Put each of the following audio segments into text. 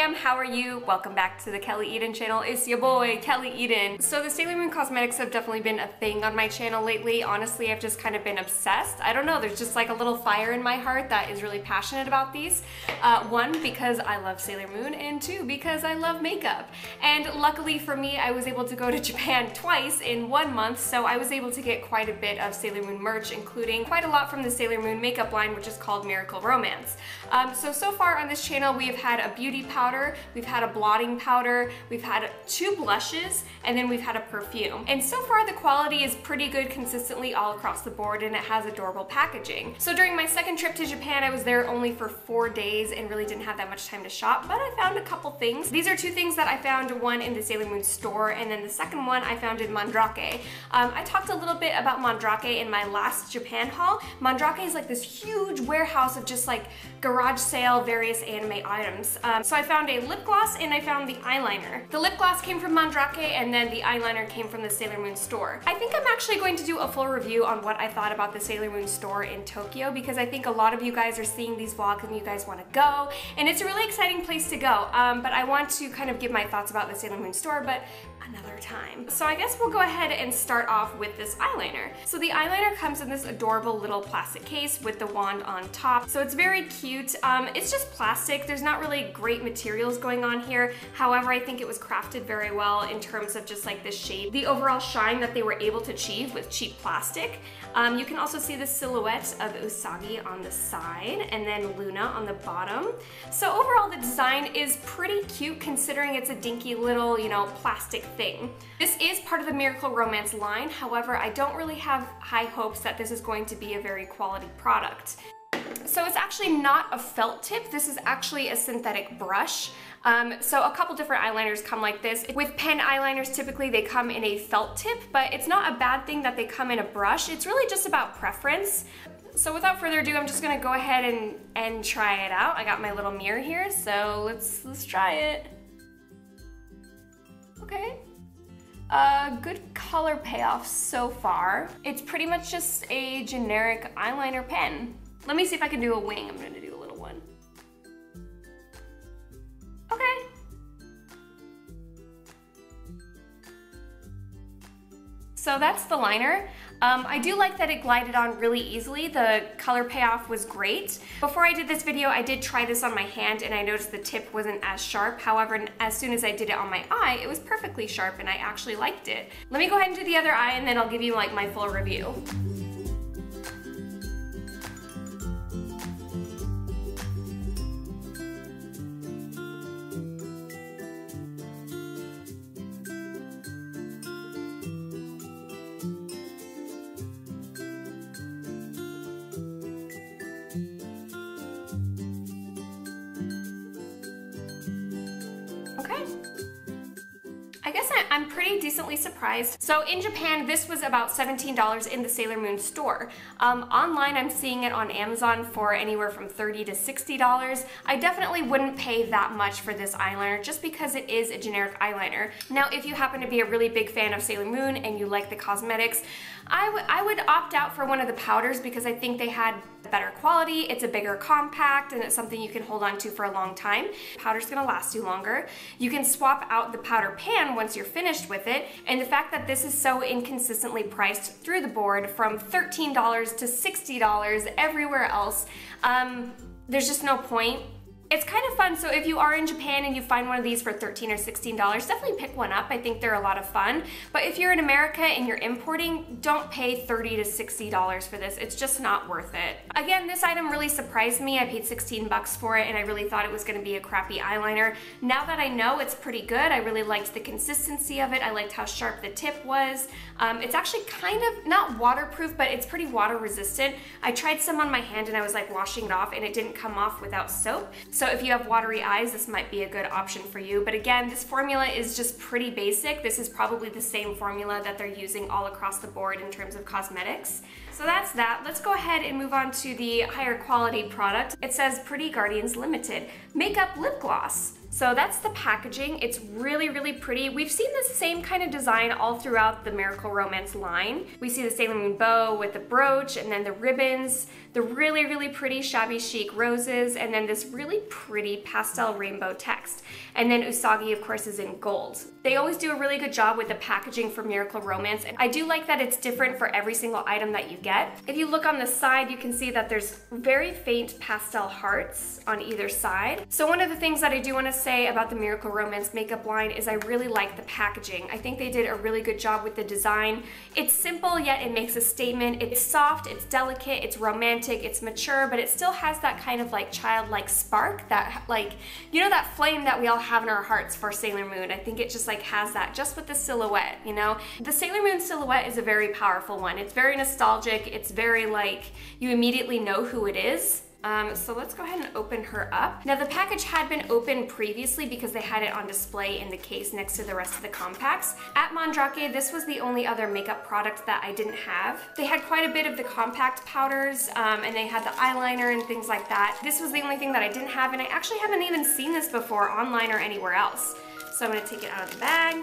fam, how are you? Welcome back to the Kelly Eden channel. It's your boy, Kelly Eden. So the SailorMoon cosmetics have definitely been a thing on my channel lately. Honestly, I've just kind of been obsessed. I don't know, there's just like a little fire in my heart that is really passionate about these. One, because I love SailorMoon, and two, because I love makeup. And luckily for me, I was able to go to Japan twice in 1 month, so I was able to get quite a bit of SailorMoon merch, including quite a lot from the SailorMoon makeup line, which is called Miracle Romance. So far on this channel, we have had a beauty powder, we've had a blotting powder, we've had 2 blushes, and then we've had a perfume. And so far the quality is pretty good consistently all across the board, and it has adorable packaging. So during my second trip to Japan, I was there only for 4 days and really didn't have that much time to shop, but I found a couple things. These are 2 things that I found, one in the SailorMoon store, and then the second one I found in Mandrake. I talked a little bit about Mandrake in my last Japan haul. Mandrake is like this huge warehouse of just like garage sale various anime items. So I found a lip gloss and I found the eyeliner. The lip gloss came from Mandrake and then the eyeliner came from the SailorMoon store. I think I'm actually going to do a full review on what I thought about the SailorMoon store in Tokyo, because I think a lot of you guys are seeing these vlogs and you guys want to go, and it's a really exciting place to go. But I want to kind of give my thoughts about the SailorMoon store, but another time. So I guess we'll go ahead and start off with this eyeliner. So the eyeliner comes in this adorable little plastic case with the wand on top. So it's very cute. It's just plastic. There's not really great materials going on here. However, I think it was crafted very well in terms of just like the shape, the overall shine that they were able to achieve with cheap plastic. You can also see the silhouette of Usagi on the side and then Luna on the bottom. So overall the design is pretty cute considering it's a dinky little, you know, plastic thing. This is part of the Miracle Romance line. However, I don't really have high hopes that this is going to be a very quality product. So it's actually not a felt tip. This is actually a synthetic brush. So a couple different eyeliners come like this. With pen eyeliners, typically they come in a felt tip, but it's not a bad thing that they come in a brush. It's really just about preference. So without further ado, I'm just gonna go ahead and try it out. I got my little mirror here, so let's try it. Okay. Good color payoff so far. It's pretty much just a generic eyeliner pen. Let me see if I can do a wing. I'm gonna do a little one. Okay. So that's the liner. I do like that it glided on really easily. The color payoff was great. Before I did this video, I did try this on my hand and I noticed the tip wasn't as sharp. However, as soon as I did it on my eye, it was perfectly sharp and I actually liked it. Let me go ahead and do the other eye and then I'll give you like my full review. I guess I'm pretty decently surprised. So in Japan, this was about $17 in the SailorMoon store. Online, I'm seeing it on Amazon for anywhere from $30 to $60. I definitely wouldn't pay that much for this eyeliner just because it is a generic eyeliner. Now, if you happen to be a really big fan of SailorMoon and you like the cosmetics, I would opt out for one of the powders because I think they had better quality, it's a bigger compact, and it's something you can hold on to for a long time. Powder's gonna last you longer. You can swap out the powder pan once you're finished with it, and the fact that this is so inconsistently priced through the board from $13 to $60 everywhere else, there's just no point. It's kind of fun, so if you are in Japan and you find one of these for $13 or $16, definitely pick one up. I think they're a lot of fun. But if you're in America and you're importing, don't pay $30 to $60 for this. It's just not worth it. Again, this item really surprised me. I paid 16 bucks for it and I really thought it was gonna be a crappy eyeliner. Now that I know it's pretty good, I really liked the consistency of it. I liked how sharp the tip was. It's actually kind of, not waterproof, but it's pretty water resistant. I tried some on my hand and I was like washing it off and it didn't come off without soap. So if you have watery eyes, this might be a good option for you. But again, this formula is just pretty basic. This is probably the same formula that they're using all across the board in terms of cosmetics. So that's that. Let's go ahead and move on to the higher quality product. It says Pretty Guardians Limited Makeup Lip Gloss. So that's the packaging. It's really, really pretty. We've seen the same kind of design all throughout the Miracle Romance line. We see the Sailor Moon bow with the brooch and then the ribbons, the really, really pretty shabby chic roses, and then this really pretty pastel rainbow text. And then Usagi, of course, is in gold. They always do a really good job with the packaging for Miracle Romance, and I do like that it's different for every single item that you get. If you look on the side, you can see that there's very faint pastel hearts on either side. So one of the things that I do want to say about the Miracle Romance makeup line is I really like the packaging. I think they did a really good job with the design. It's simple, yet it makes a statement. It's soft, it's delicate, it's romantic, it's mature, but it still has that kind of like childlike spark, that like, you know, that flame that we all have in our hearts for Sailor Moon. I think it just like has that just with the silhouette, you know? The Sailor Moon silhouette is a very powerful one. It's very nostalgic. It's very like, you immediately know who it is. So let's go ahead and open her up. Now the package had been opened previously because they had it on display in the case next to the rest of the compacts. At Mandrake, this was the only other makeup product that I didn't have. They had quite a bit of the compact powders, and they had the eyeliner and things like that. This was the only thing that I didn't have, and I actually haven't even seen this before online or anywhere else. So I'm gonna take it out of the bag.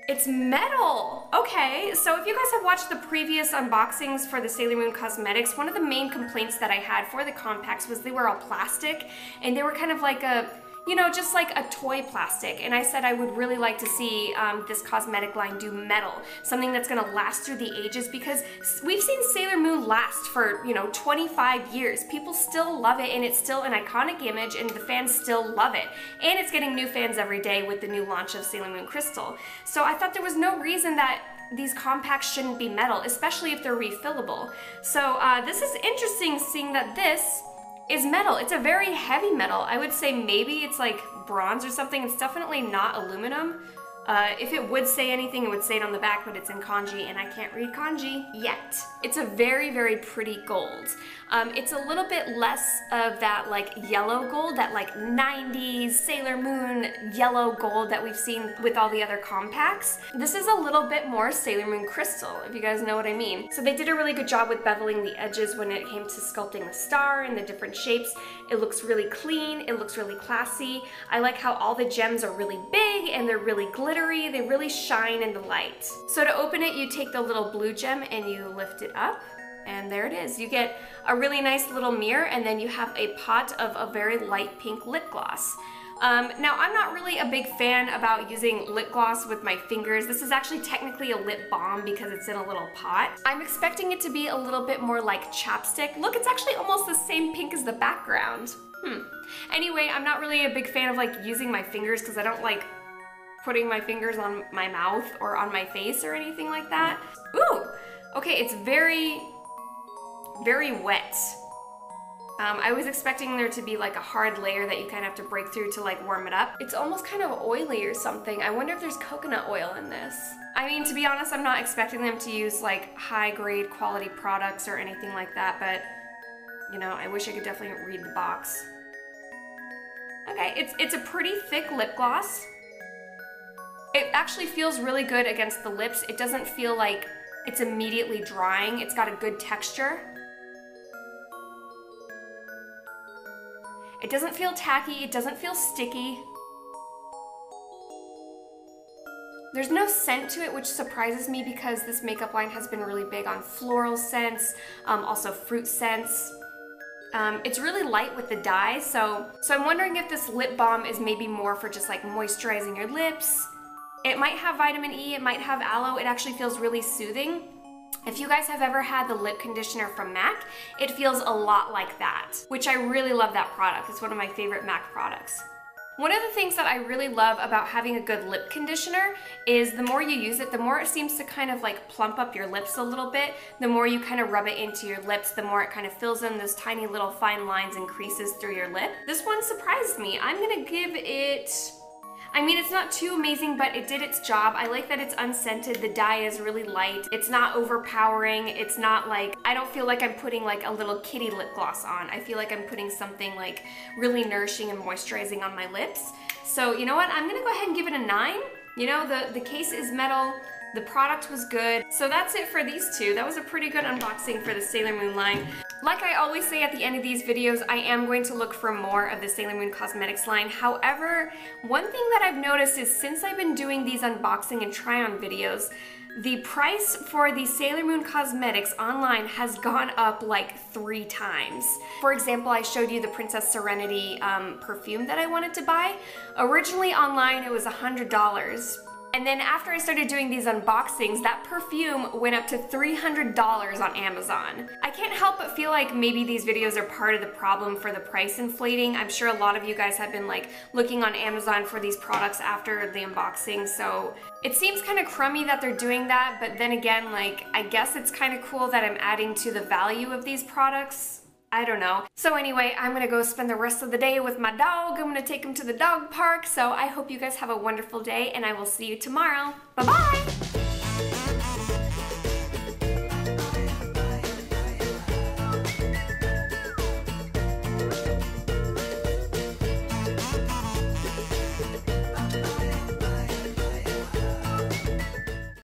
It's metal! Okay, so if you guys have watched the previous unboxings for the Sailor Moon cosmetics, one of the main complaints that I had for the compacts was they were all plastic, and they were kind of like a, you know, just like a toy plastic. And I said I would really like to see this cosmetic line do metal, something that's gonna last through the ages, because we've seen Sailor Moon last for, you know, 25 years. People still love it, and it's still an iconic image, and the fans still love it. And it's getting new fans every day with the new launch of Sailor Moon Crystal. So I thought there was no reason that these compacts shouldn't be metal, especially if they're refillable. So this is interesting, seeing that this is metal. It's a very heavy metal. I would say maybe it's like bronze or something. It's definitely not aluminum. If it would say anything, it would say it on the back, but it's in kanji, and I can't read kanji yet. It's a very, very pretty gold. It's a little bit less of that like yellow gold, that like 90s Sailor Moon yellow gold that we've seen with all the other compacts. This is a little bit more Sailor Moon Crystal, if you guys know what I mean. So they did a really good job with beveling the edges when it came to sculpting the star and the different shapes. It looks really clean, it looks really classy. I like how all the gems are really big and they're really glittery. They really shine in the light. So to open it, you take the little blue gem and you lift it up. And there it is. You get a really nice little mirror, and then you have a pot of a very light pink lip gloss. Now, I'm not really a big fan about using lip gloss with my fingers. This is actually technically a lip balm because it's in a little pot. I'm expecting it to be a little bit more like chapstick. Look, it's actually almost the same pink as the background. Anyway, I'm not really a big fan of like using my fingers because I don't like putting my fingers on my mouth or on my face or anything like that. Ooh, okay, it's very, very wet. I was expecting there to be like a hard layer that you kind of have to break through to like warm it up. It's almost kind of oily or something. I wonder if there's coconut oil in this. I mean, to be honest, I'm not expecting them to use like high grade quality products or anything like that, but you know, I wish I could definitely read the box. Okay, it's a pretty thick lip gloss. It actually feels really good against the lips. It doesn't feel like it's immediately drying. It's got a good texture. It doesn't feel tacky, it doesn't feel sticky. There's no scent to it, which surprises me because this makeup line has been really big on floral scents, also fruit scents. It's really light with the dye, so I'm wondering if this lip balm is maybe more for just like moisturizing your lips. It might have vitamin E, it might have aloe. It actually feels really soothing. If you guys have ever had the lip conditioner from MAC, it feels a lot like that, which I really love that product. It's one of my favorite MAC products. One of the things that I really love about having a good lip conditioner is the more you use it, the more it seems to kind of like plump up your lips a little bit. The more you kind of rub it into your lips, the more it kind of fills in those tiny little fine lines and creases through your lip. This one surprised me. I'm gonna give it, I mean, it's not too amazing, but it did its job. I like that it's unscented. The dye is really light. It's not overpowering. It's not like, I don't feel like I'm putting like a little kitty lip gloss on. I feel like I'm putting something like really nourishing and moisturizing on my lips. So you know what? I'm gonna go ahead and give it a 9. You know, the case is metal. The product was good. So that's it for these two. That was a pretty good unboxing for the SailorMoon line. Like I always say at the end of these videos, I am going to look for more of the SailorMoon Cosmetics line. However, one thing that I've noticed is since I've been doing these unboxing and try-on videos, the price for the SailorMoon Cosmetics online has gone up like 3 times. For example, I showed you the Princess Serenity perfume that I wanted to buy. Originally online it was $100. And then after I started doing these unboxings, that perfume went up to $300 on Amazon. I can't help but feel like maybe these videos are part of the problem for the price inflating. I'm sure a lot of you guys have been like looking on Amazon for these products after the unboxing, so it seems kind of crummy that they're doing that, but then again, like, I guess it's kind of cool that I'm adding to the value of these products. I don't know. So anyway, I'm gonna go spend the rest of the day with my dog. I'm gonna take him to the dog park. So I hope you guys have a wonderful day and I will see you tomorrow. Bye-bye!